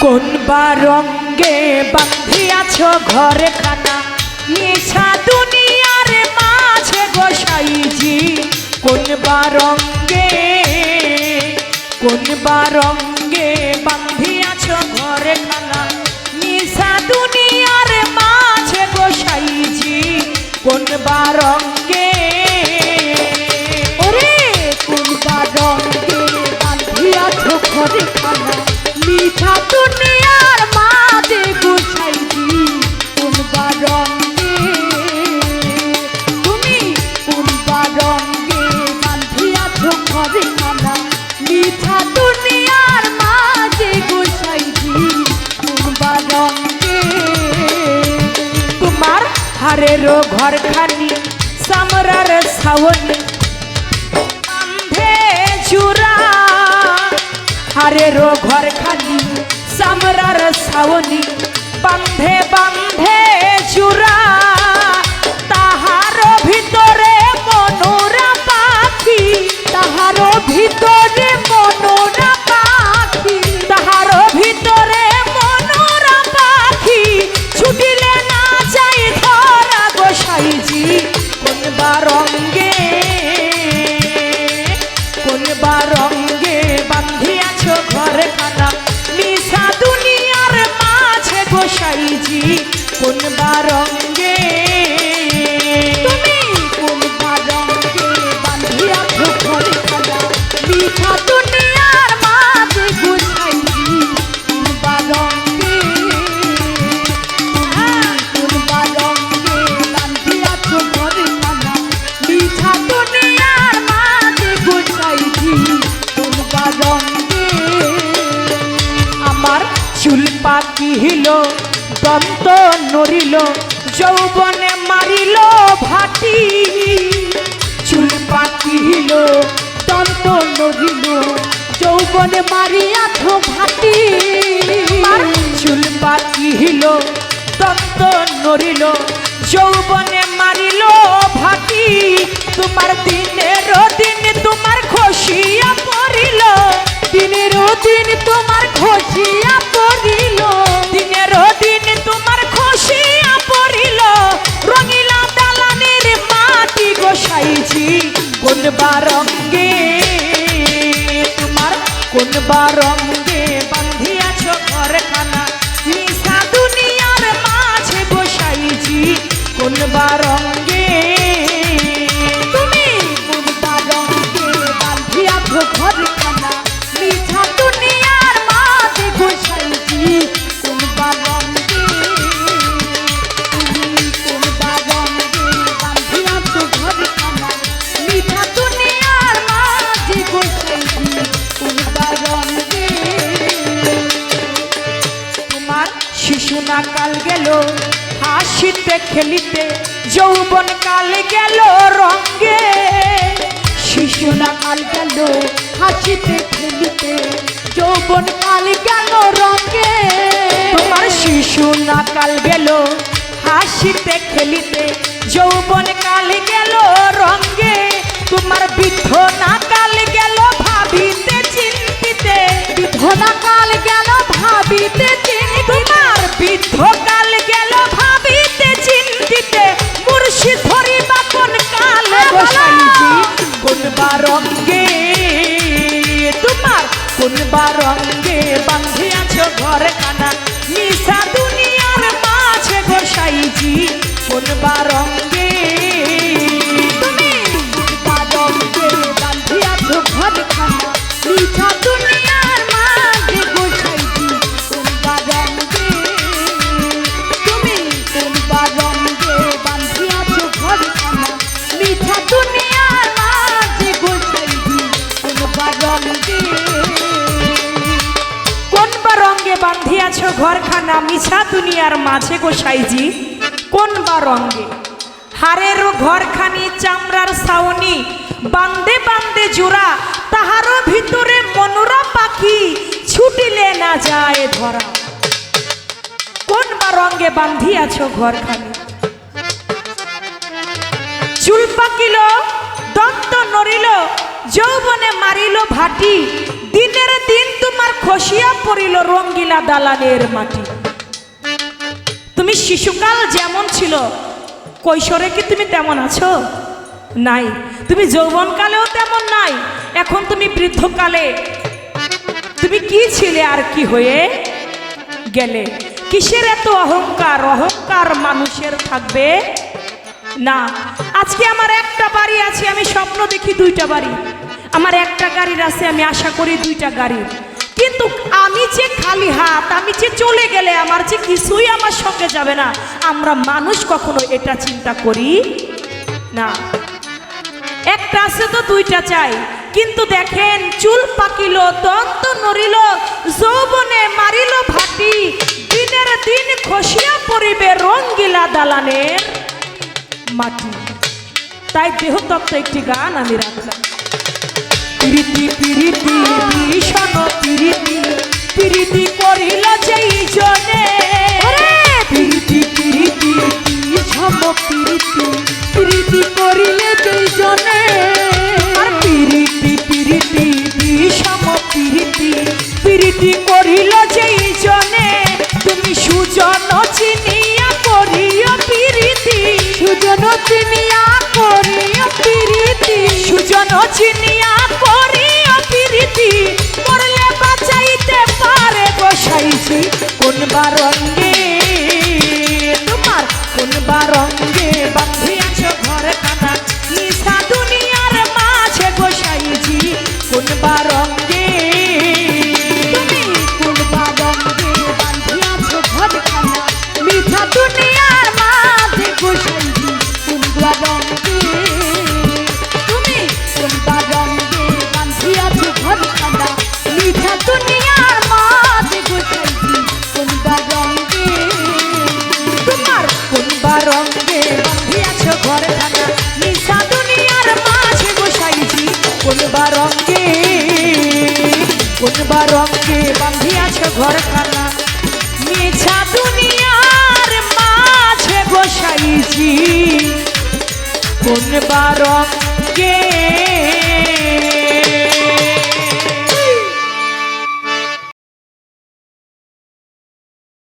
কোন বা রঙ্গে বাঁধিয়াছ ঘরে খানা মিছা দুনিয়ার মাঝে গোসাইজি কোন বা রঙ্গে বাঁধিয়াছ ঘরে খানা মিছা দুনিয়ার মাঝে গোসাইজি কোন বা রঙ্গে ওরে কোন বা রঙ্গে বাঁধিয়াছ ঘরে খানা মিঠা দুনিয়ার মাঝে গোসাইজি কোন বা রঙ্গে তুমি কোন বা রঙ্গে বাঁধিয়াছ ঘরে খানা মিঠা দুনিয়ার মাঝে গোসাইজি কোন বা রঙ্গে তোমার হারের ঘরখানি সামরার ছাউনি বাঁধে জুরা হারের ঘরখানি সামরার ছাউনি বাঁধে বাঁধে জুরা তাহার ভিতরে মনোরা পাখি তাহার ভিতরে মনোরা পাখি তাহার ভিতরে মনোরা পাখি ছুটিলে না যাই ধরা গোসাইজি কোন বা রঙ্গে বাঁধিয়াছ ঘরে খানা মিশা দুনিয়ার মাঝে গোসাইজি কোন বা রঙ্গে তুমি কোন বা রঙ্গে বাঁধিয়াছ ঘরে খানা মিঠা দুনিয়ার মাঝে গোসাইজি কোন বা রঙ্গে কোন বা রঙ্গে বাঁধিয়াছ ঘরে খানা মিঠা দুনিয়ার মাঝে গোসাইজি কোন বা রঙ্গে আমার চুল পাকিল দন্ত নড়িল যৌবনে মারিল ভাটি চুল পাকিল দন্ত নড়িল যৌবনে মারিয়াছ ভাটি আমার চুল পাকিল দন্ত নড়িল যৌবনে মারিল ভাটি তোমার দিনের দিন তোমার খসিয়া পড়িল দিনের দিন তোমার খসিয়া পড়িল দিনের দিন তোমার খসিয়া পড়িল রঙিলা দালানের মাটি গোসাইছি কোন বা রঙ্গে তোমার কোন বা রঙ্গে বাঁধিয়াছ ঘরে খানা মিশা দুনিয়ার মাঝে গোসাইছি কোন বা রঙ্গে তুমি কোন বা রঙ্গে বাঁধিয়াছ ঘরে খানা মিঠা দুনিয়ার মাঝে গোসাইছি কোন বা রঙ্গে তুমি কোন বা রঙ্গে বাঁধিয়াছ ঘরে খানা মিঠা দুনিয়ার মাঝে গোসাইছি কোন বা রঙ্গে তোমার শিশু না কাল গেল হাসিতে খেলিতে যৌবন কাল গেল রঙ্গে শিশু না কাল গেল হাসিতে খেলিতে যৌবন কাল গেল রঙে তোমার শিশু না কাল গেল হাসিতে খেলিতে যৌবন কাল গেল রঙ্গে তোমার বৃদ্ধ না কাল গেল ভাবিতে চিন্তিতে বিধনা কাল গেল ভাবিতে তোমার বৃদ্ধ কাল গেল ভাবিতে চিন্তিতে মুর্শিদ ধরিবা কোন কাল গোসাইজি কোন বা রঙ্গে তোমার কোন বা রঙ্গে বাঁধিয়াছ ঘরে খানা মিশা দুনিয়ার মাঝে গোসাইজি কোন বা রঙ্গে তুমি কোন বা রঙে বাঁধিয়াছ ঘরে খানা মিঠা দুনিয়ার মাঝে গোসাইছি কোন বা রঙে তুমি কোন বা রঙে বাঁধিয়াছ ঘরে খানা মিঠা দুনিয়ার মাঝে গোসাইছি কোন বা রঙে কোন বা রঙ্গে বাঁধিয়াছ ঘরখানা মিছা দুনিয়ার মাঝে গোসাইজি কোন বা রঙ্গে হারের ঘরখানি চামড়ার ছাউনি বান্দে বান্দে জোড়া তাহারও ভিতরে মনোরা পাখি ছুটিলে না যায় ধরা কোন বা রঙ্গে বাঁধিয়াছ ঘরখানি চুল পাকিল দন্ত নড়িল যৌবনে মারিল ভাটি দিনের দিন তোমার খসিয়া পড়িল রঙ্গিলা দালানের মাটি। তুমি শিশুকাল যেমন ছিল, কৈশোরে কি তুমি তেমন আছো? নাই। তুমি যৌবনকালেও তেমন নাই। এখন তুমি বৃদ্ধকালে তুমি কি ছিলে আর কি হয়ে গেলে? কিসের এত অহংকার? অহংকার মানুষের থাকবে না। আজকে আমার একটা বাড়ি আছে, আমি স্বপ্ন দেখি দুইটা বাড়ি। আমার একটা গাড়ির আছে, আমি আশা করি দুইটা গাড়ি। কিন্তু আমি যে খালি হাত, আমি যে চলে গেলে আমার যে কিছুই আমার সঙ্গে যাবে না, আমরা মানুষ কখনো এটা চিন্তা করি না। একটা আছে তো দুইটা চাই। কিন্তু দেখেন, চুল পাকিল, দন্ত নড়িল, যৌবনে মারিল ভাটি, দিনের দিন খসিয়া পড়িবে রঙ্গিলা দালানের মাটি। তাই দেহতত্ত্ব একটি গান আমি রাখলাম। প্রীতি প্রীতি ভীষণ প্রীতি, প্রীতি করিল যেই জনে, প্রীতি প্রীতি ভীষণ প্রীতি, প্রীতি করিলে যেই জনে। আর প্রীতি প্রীতি ভীষণ প্রীতি, প্রীতি করিল যেই জনে, তুমি সুজন চিনিয়া করিও প্রীতি, সুজন চিনিয়া করিও প্রীতি, সুজন চিনিয়া করিও প্রীতি, করলে বাঁচাইতে পারে গোসাইজি কোন বারঙ্গে, তোমার কোন বারঙ্গে বাঁধিয়াছ ঘরখানা নিশা দুনিয়ার মাঝে গোসাইজি কোন বারঙ্গে, তুমি কোন বারঙ্গে বাঁধিয়াছ ঘরখানা মিঠা দুনিয়ার মাঝে গোসাইজি কোন বারঙ্গে। তুমি কোন বারঙ্গে বাঁধিয়াছ ঘরখানা মিঠা দুনিয়ার মাঝে গোসাইজি কোন বারঙ্গে। তোমার কোন বারঙ্গে বাঁধিয়াছ ঘরখানা নিশা দুনিয়ার মাঝে গোসাইজি কোন বারঙ্গে, কোন বারঙ্গে বাঁধিয়াছ ঘরখানা মিছা দুনিয়ার মাঝে গোসাইজি কোন বারঙ্গে।